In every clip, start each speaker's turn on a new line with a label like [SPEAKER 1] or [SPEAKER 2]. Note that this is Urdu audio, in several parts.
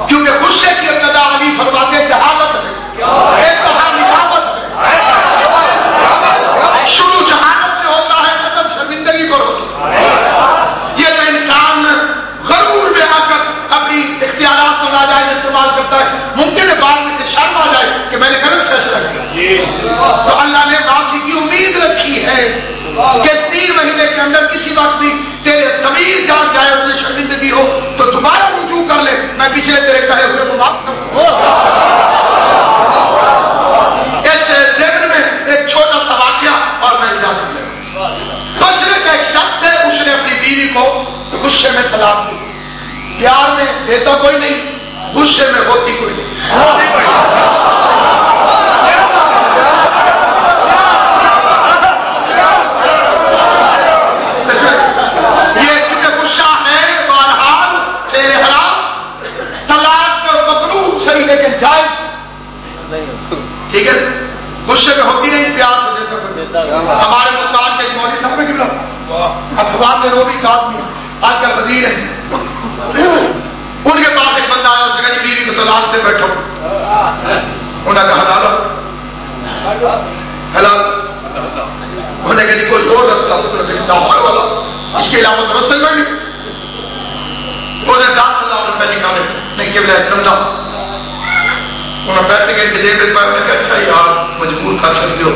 [SPEAKER 1] کیونکہ غصے کی ابتدا علی فرماتے جہالت ہے، انتہا نجابت ہے۔ شروع جہالت سے ہوتا ہے، ختم شرمندگی پر ہوتا ہے۔ یہ جو انسان غرور میں آ کر اپنی اختیارات کو ناجائز استعمال کرتا ہے، ممکن ہے بعد میں سے شرم آ جائے کہ میں نے غلط فیصلہ کیا، تو اللہ نے معافی کی امید رکھی ہے کہ اس 3 مہینے کے اندر کسی وقت بھی تیرے ضمیر جاگ جائے اور تجھے شرمندگی ہو تو دوبارہ رجوع کر لے، میں پچھلے تیرے کہے ہوئے کو معاف کروں۔ اس ضمن میں ایک چھوٹا سا واقعہ اور میں اجازت لے رہا ہوں۔ بصرے کا ایک شخص ہے، اس نے اپنی بیوی کو غصے میں طلاق دی، پیار میں دیتا کوئی نہیں، غصے میں ہوتی کوئی نہیں۔ یہ کیونکہ غصہ ہے بہرحال فعل حرام، طلاق فکرو صحیح لیکن جائز، ٹھیک ہے، غصے میں ہوتی نہیں، پیار سے دیتا کوئی نہیں۔ ہمارے ملتان کے ایک مولوی صاحب کی اخبار میں روبی کاظمی آج کل وزیر ہیں، ان کے پاس ایک بندہ آیا، اس نے کہا جی بیوی کو طلاق دے بیٹھو، انہوں نے کہا حلال حلال، انہوں نے کہا جی کوئی اور رستہ، اس کے علاوہ تو رستہ کوئی نہیں، انہوں نے 10,000 روپے نکالے، نہیں کہ بلے چندہ، انہوں نے پیسے کے جیب میں پائے، انہوں نے کہا اچھا یار مجبور تھا چل دیو،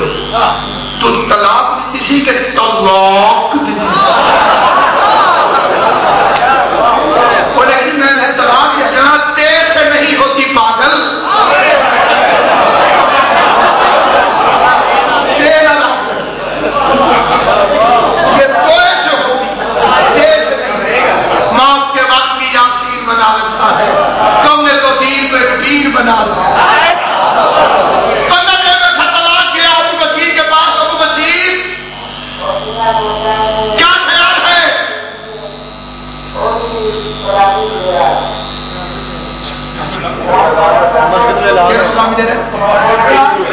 [SPEAKER 1] تو طلاق دیتی سی کہ طلاق دیتی سی؟ میں نے طلاق دیا، جہاں تیر سے نہیں ہوتی پاگل، یہ توئے سے ہوتی، تیر سے نہیں۔ موت کے وقت بھی یاسین بنا رکھا ہے، تم نے تو دین کو ایک دین بنا رکھا ہے۔ بندہ نے بیٹھا طلاق کیا ابو بشیر کے پاس، ابو بشیر کیا خیال ہے؟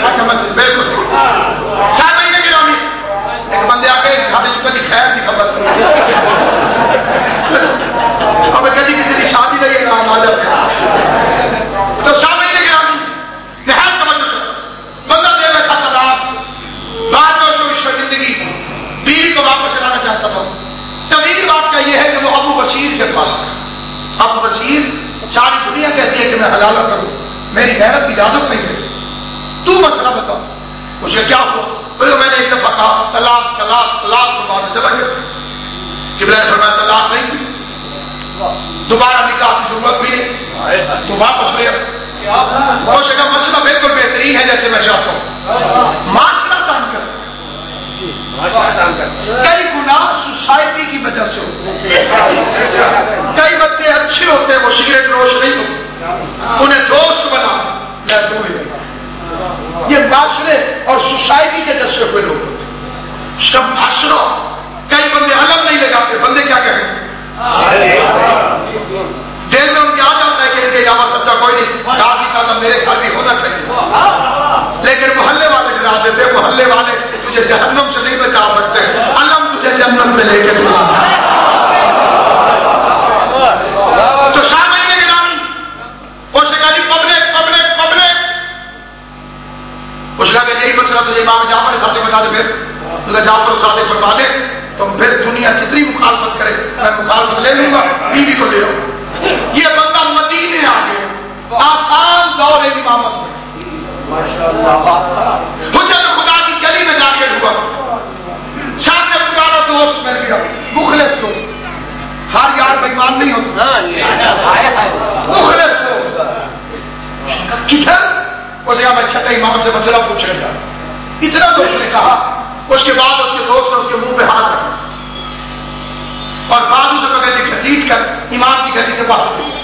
[SPEAKER 1] اچھا مسئلہ بالکل صحیح۔ شاید مہینے کی رامی ایک بندے آ کے کھاتے چکا دی خیر کی خبر سنی، اب کدی کسی کی شادی نہیں اعلان آ جاتے ہیں، تو شاہ مہینے کی رامی نہایت توجہ سے بندہ دے بیٹھا طلاق، بعد میں اسے شرمندگی، بیوی کو واپس لانا چاہتا تھا۔ طویل بات کا یہ ہے کہ وہ ابو بشیر کے پاس، ابو بشیر ساری دنیا کہتی ہے کہ میں حلال کروں، میری غیرت کی اجازت نہیں ہے، تو مسئلہ بتا۔ اس نے کیا ہوا؟ میں نے ایک دفعہ کہا طلاق طلاق طلاق، تو بعد چلا گیا کہ میں طلاق نہیں کی، دوبارہ نکاح کی ضرورت بھی نہیں، تو واپس لیا۔ اس کا مسئلہ بالکل بہترین ہے جیسے میں چاہتا ہوں، معاشرہ تنگ کر، کئی گناہ سوسائٹی کی وجہ سے ہوتے ہیں، کئی بچے اچھے ہوتے ہیں وہ سگریٹ نوش نہیں ہوتے، انہیں دوست بنا میں دور ہی، یہ معاشرے اور سوسائٹی کے جیسے ہوئے لوگ ہوتے ہیں۔ اس کا معاشرہ، کئی بندے علم نہیں لگاتے، بندے کیا کہیں دل میں ان کے آ جاتا ہے کہ ان کے علاوہ سچا کوئی نہیں، قاضی کا علم میرے گھر بھی ہونا چاہیے، لیکن محلے والے ڈرا دیتے، محلے والے تجھے جہنم سے نہیں بچا سکتے، علم تجھے جنت میں لے کے چلا۔ تو شاہ مہینے کے نامی اس نے کہا جی پبلک پبلک پبلک، اس نے کہا کہ یہی مسئلہ تجھے امام جعفر صادق بتا دے، پھر جعفر صادق فرما دے، تم پھر دنیا جتنی مخالفت کرے میں مخالفت لے لوں گا، بیوی کو لے آؤں۔ یہ بندہ مدینے آ گیا، آسان دور امامت میں، حجت خدا کی گلی میں داخل ہوا، سامنے پرانا دوست مل گیا، مخلص دوست، ہر یار بےمان نہیں ہوتا، مخلص دوست، کدھر؟ اس نے کہا میں چھٹے امام سے مسئلہ پوچھنے جا رہا ہوں، اتنا تو اس نے کہا۔ اس کے بعد اس کے دوست نے اس کے منہ پہ ہاتھ رکھا اور بازو سے پکڑ کے گھسیٹ کر امام کی گلی سے باہر نکلا۔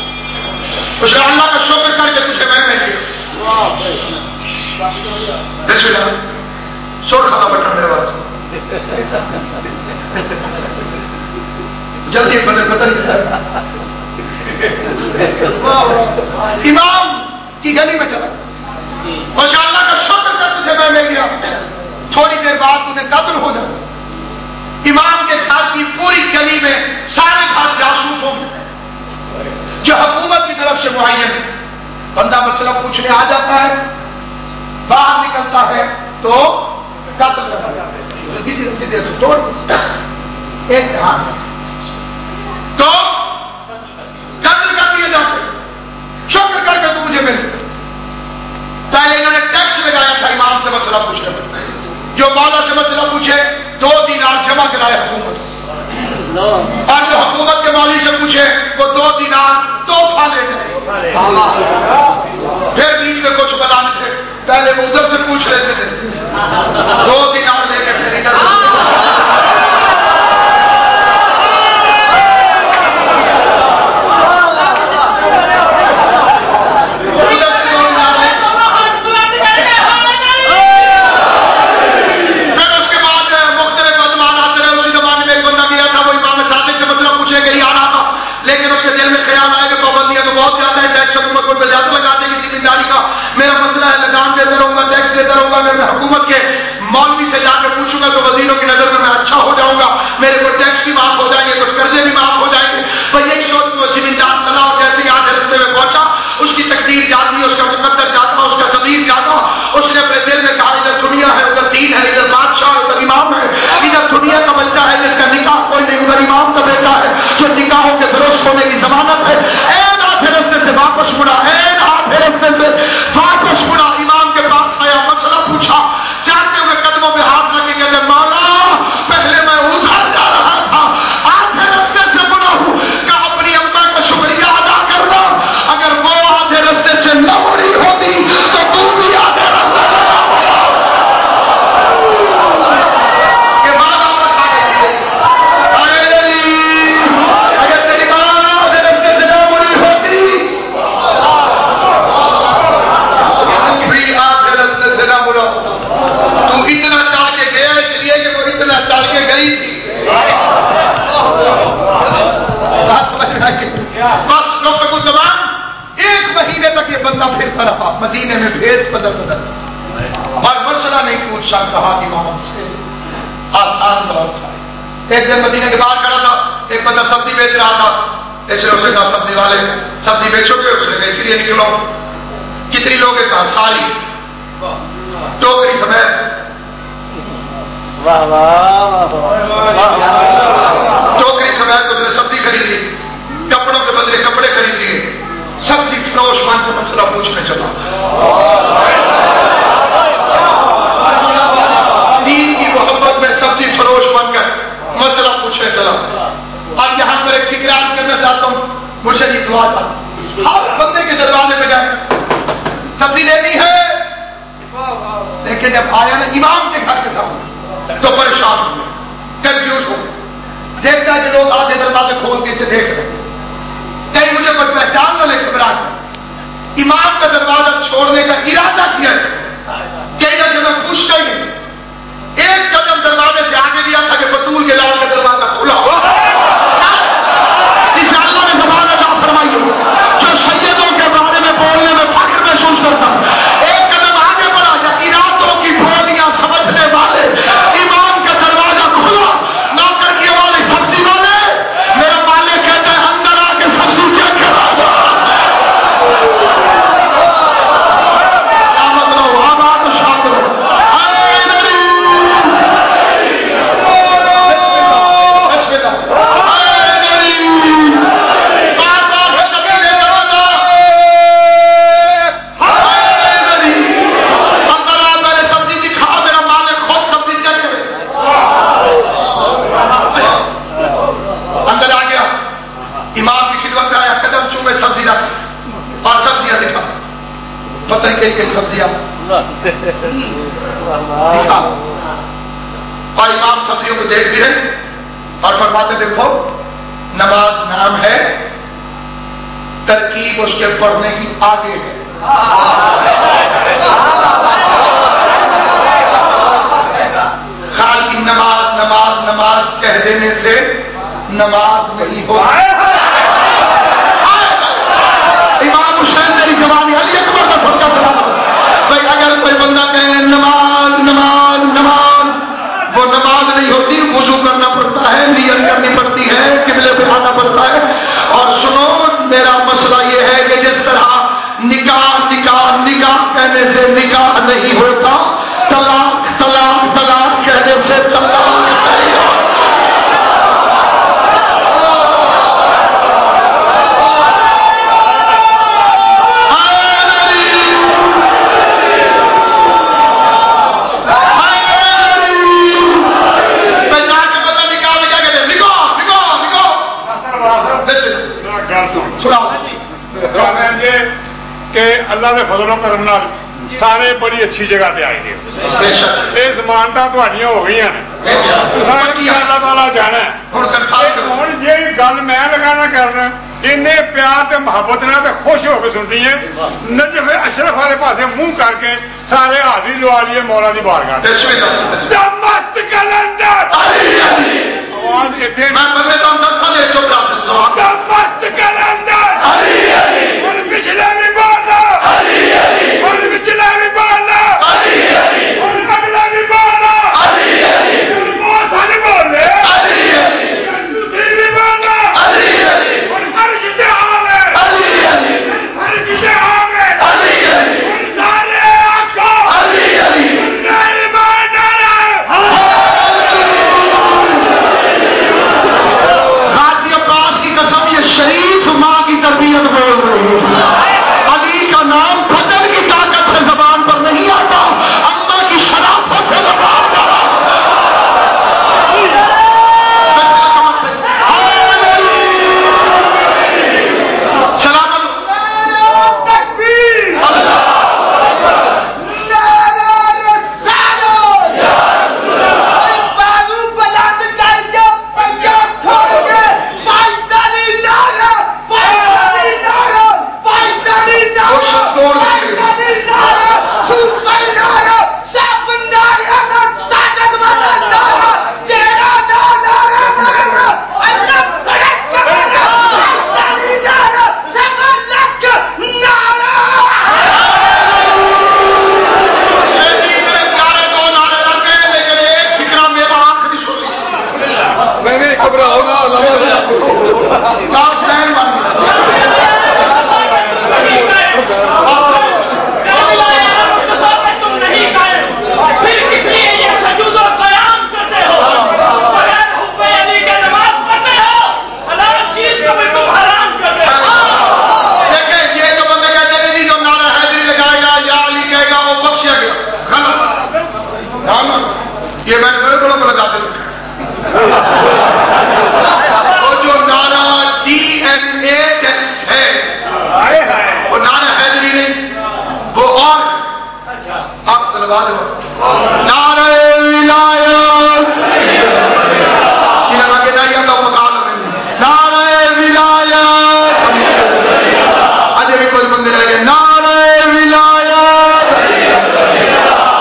[SPEAKER 1] اس نے اللہ کا شکر کر کے تجھے میں مل گیا، بسم اللہ سور کھانا بٹن میرے پاس، جلدی بدل بدل امام کی گلی میں چلا، ماشاء اللہ کا شکر کر تجھے میں مل گیا۔ تھوڑی دیر بعد تمہیں قتل ہو جائے، امام کے گھر کی پوری گلی میں سارے گھر جاسوسوں میں جو حکومت کی طرف نقش معین. بندہ مسئلہ پوچھنے آ جاتا ہے, باہر نکلتا ہے تو قتل کر دیا, سیدھے توڑ ایک دھیان تو قتل کر دیے جاتے. شکر کر کے تو مجھے مل. پہلے انہوں نے ٹیکس لگایا تھا امام سے مسئلہ پوچھنے میں, جو مولا سے مسئلہ پوچھے 2 دینار جمع کرائے حکومت, اور جو حکومت کے مولوی سے پوچھے وہ 2 دینار تحفہ لے جائے. پھر بیچ میں کچھ بلا نہیں تھے, پہلے وہ ادھر سے پوچھ لیتے تھے, 2 دینار لے کے پھر ادھر میں حکومت کے مولوی سے جا کے پوچھوں گا تو وزیروں کی نظر میں اچھا ہو جاؤں گا, میرے کو ٹیکس بھی معاف ہو جائیں گے, کچھ قرضے بھی معاف ہو جائیں گے. بھائی یہی سوچ وہ زمیندار چلا, اور جیسے ہی آدھے رستے میں پہنچا اس کی تقدیر جاتی, اس کا مقدر جاتا, اس کا ضمیر جاتا. اس نے اپنے دل میں کہا ادھر دنیا ہے, ادھر دین ہے, ادھر بادشاہ, ادھر امام ہے. ادھر دنیا کا بچہ ہے جس کا نکاح کوئی نہیں, ادھر امام کا بیٹا ہے جو نکاحوں کے درست ہونے کی ضمانت ہے. این آدھے رستے سے واپس مڑا, این آدھے رستے سے واپس مڑا, امام کے پاس آیا, مسئلہ پوچھا, جاتے ہوئے قدموں پہ ہاتھ رکھ کے کہتے مولا پہلے میں ادھر جا رہا تھا, آدھے رستے سے مڑا ہوں, کہ اپنی اماں کا شکریہ ادا کرنا, اگر وہ آدھے رستے سے نہ مڑی ہوتی تو تو بھی آدھے رستے سے نہ مڑا. یہ ماں واپس آ گئی تھی, اگر تیری ماں آدھے رستے سے نہ مڑی ہوتی تو بھی آدھے رستے سے نہ مڑا. تو اتنا چال کے گیا اس لیے کہ وہ اتنا چال کے گئی تھی. بس گفتگو زبان 1 مہینے تک یہ بندہ پھرتا رہا مدینے میں, بھیس بدل بدل, اور مسئلہ نہیں پوچھ سکتا امام سے. آسان دور تھا. ایک دن مدینے کے باہر کھڑا تھا, ایک بندہ سبزی بیچ رہا تھا. اس نے اسے کہا سبزی والے سبزی بیچو گے؟ اس نے کہا اسی لیے نکلو. کتنی لوگ ہیں؟ کہا ساری. ٹوکری سمیت ٹوکری سمیت اس نے سبزی خرید لی, کپڑوں کے بدلے کپڑے خرید لیے, سبزی فروش بن کے مسئلہ پوچھنے چلا. دین کی محبت میں سبزی فروش بن کر مسئلہ پوچھنے چلا. اب یہاں پر ایک فکر عرض کرنا چاہتا ہوں, مرشد کی دعا چاہتا ہوں, ہر بندے کے دروازے پہ جائیں, سبزی لینی ہے, لیکن جب آیا نا امام کے گھر کے سامنے تو پریشان ہوئے, کنفیوز ہو گئے. دیکھتا ہے کہ لوگ آدھے دروازے کھول کے اسے دیکھ رہے, کہیں مجھے کوئی پہچان نہ لے, گھبرا گیا. امام کا دروازہ چھوڑنے کا ارادہ کیا اس نے کہ جیسے میں پوچھتا ہی نہیں. ایک قدم دروازے سے آگے لیا تھا کہ بطول کے لال کا دروازہ کھلا ہوا. اسے اللہ نے زبان عطا فرمائی ہو جو سیدوں کے بارے میں بولنے میں فخر محسوس کرتا ہے. ایک قدم آگے بڑھا یا ارادوں کی بولیاں سمجھنے والے, امام کا دروازہ کھلا, نوکر کی والے سبزی والے, میرا مالک کہتا ہے اندر آ کے سبزی چیک کرا جا. سبزیاں دکھا, اور امام سبزیوں کو دیکھ بھی رہے اور فرماتے دیکھو نماز نام ہے, ترکیب اس کے پڑھنے کی آگے ہے. خالی نماز نماز نماز کہہ دینے سے نماز نہیں ہوتی. امام حسین تیری جوانی علی اکبر کا صدقہ سلام. بھائی اگر کوئی بندہ کہے نماز نماز نماز, وہ نماز نہیں ہوتی. وضو کرنا پڑتا ہے, نیت کرنی پڑتی ہے, قبلے پہ آنا پڑتا ہے. اور سنو میرا مسئلہ یہ ہے کہ جس کہنے سے نکاح نہیں ہوتا، طلاق طلاق طلاق کہنے سے طلاق نہیں ہوتا۔
[SPEAKER 2] کہ اللہ دے فضل و کرم نال سارے بڑی اچھی جگہ تے آئے گے، یہ ضمانتاں تہاڈیاں ہو گئی ہیں، تساں کی اللہ تعالیٰ جانا ہے۔ ہن جہی گل میں لگانا کرنا انہیں پیار تے محبت نال تے خوش ہو کے سننی ہے، نجف اشرف والے پاسے منہ کر کے سارے حاضری لوا لیے مولا دی بارگاہ۔ مست کلندر آواز اتنے میں بندے تو دساں دے چپ رہ سکتا ہوں۔ مست کلندر ہن پچھلے بھی بولنا، ہن پچھلے بھی بولنا، ہن اگلا بھی بولنا، ہن بہت سارے بولے تھی بھی بولنا، ہن فرش تے آوے، فرش تے آوے، ہن سارے آکھو نہیں ماننا۔
[SPEAKER 1] غازی عباس کی قسم یہ شریف ماں کی تربیت بول رہی ہے۔ علی کا نام بدل کی طاقت سے زبان پر نہیں آتا، اماں کی شرافت سے زبان پر آتا۔ سلام یہ میں نے بڑے بڑوں کو لگاتے رکھا وہ جو نعرہ ڈی این اے ٹیسٹ ہے وہ نعرہ حیدری نہیں، وہ اور آپ طلبا دے نعرہ ولایت انہاں کے دائیاں کا مقام ہے، نعرہ ولایت اجے بھی کچھ بندے رہ گئے، نعرہ ولایت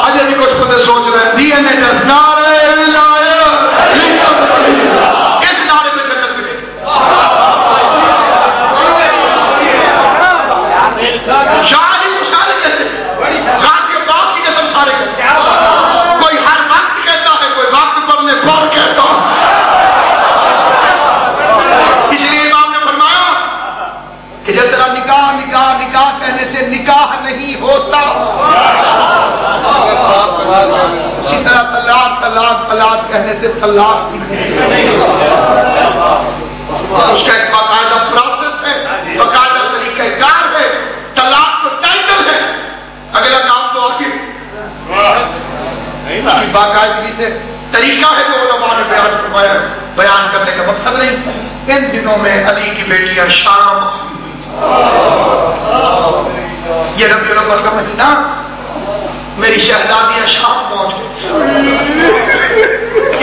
[SPEAKER 1] اجے بھی کچھ بندے سوچ رہے ہیں ڈی این اے ٹیسٹ نعرہ ولایت، اس نعرے پہ جنت ملے گی۔ شاہدی کو سارے کہتے ہیں، غازی عباس کی قسم سارے کہتے ہیں، کوئی ہر وقت کہتا ہے، کوئی وقت پڑھنے پر کہتا ہے۔ اس لیے امام نے فرمایا کہ جس طرح نکاح نکاح نکاح کہنے سے نکاح نہیں ہوتا، اسی طرح طلاق طلاق طلاق کہنے سے طلاق بھی نہیں ہوتا۔ اس کا ایک باقاعدہ پروسیس ہے، باقاعدہ طریقہ کار ہے۔ طلاق تو ٹائٹل ہے، اگلا کام تو آگے اس کی باقاعدگی سے طریقہ ہے جو علماء نے بیان فرمایا ہے، بیان کرنے کا مقصد نہیں۔ ان دنوں میں علی کی بیٹیاں شام، یہ ربیع الاول کا مہینہ، میری شہزادیاں شام پہنچ گئی،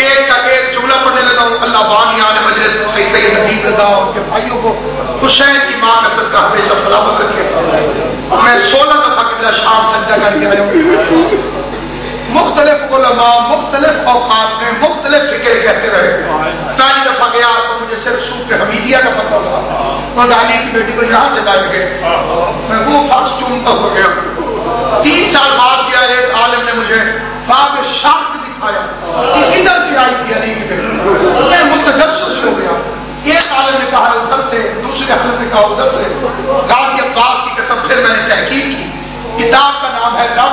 [SPEAKER 1] ایک کا ایک جملہ پڑھنے لگا ہوں، اللہ بانی آل مجلس سید ندیم رضا اور ان کے بھائیوں کو حسین کی ماں کا صدقہ ہمیشہ سلامت رکھے۔ میں 16 دفعہ قبلہ شام سجدہ کر کے آیا ہوں۔ مختلف علماء مختلف اوقات میں مختلف فکر کہتے رہے۔ پہلی دفعہ گیا تو مجھے صرف سوق حمیدیہ کا پتہ تھا، اور علی کی بیٹی کو یہاں سے لائے گئے، میں وہ فرض چومتا ہو گیا۔ 3 سال بعد گیا، ایک عالم نے مجھے باب شرط دکھایا کہ ادھر سے آئی تھی علی کی بیٹی، میں متجسس ہو گیا۔ ایک عالم نے کہا ادھر سے، دوسرے عالم نے کہا ادھر سے۔ غازی عباس کی قسم پھر میں نے تحقیق کی، کتاب کا نام نام ہے لفظ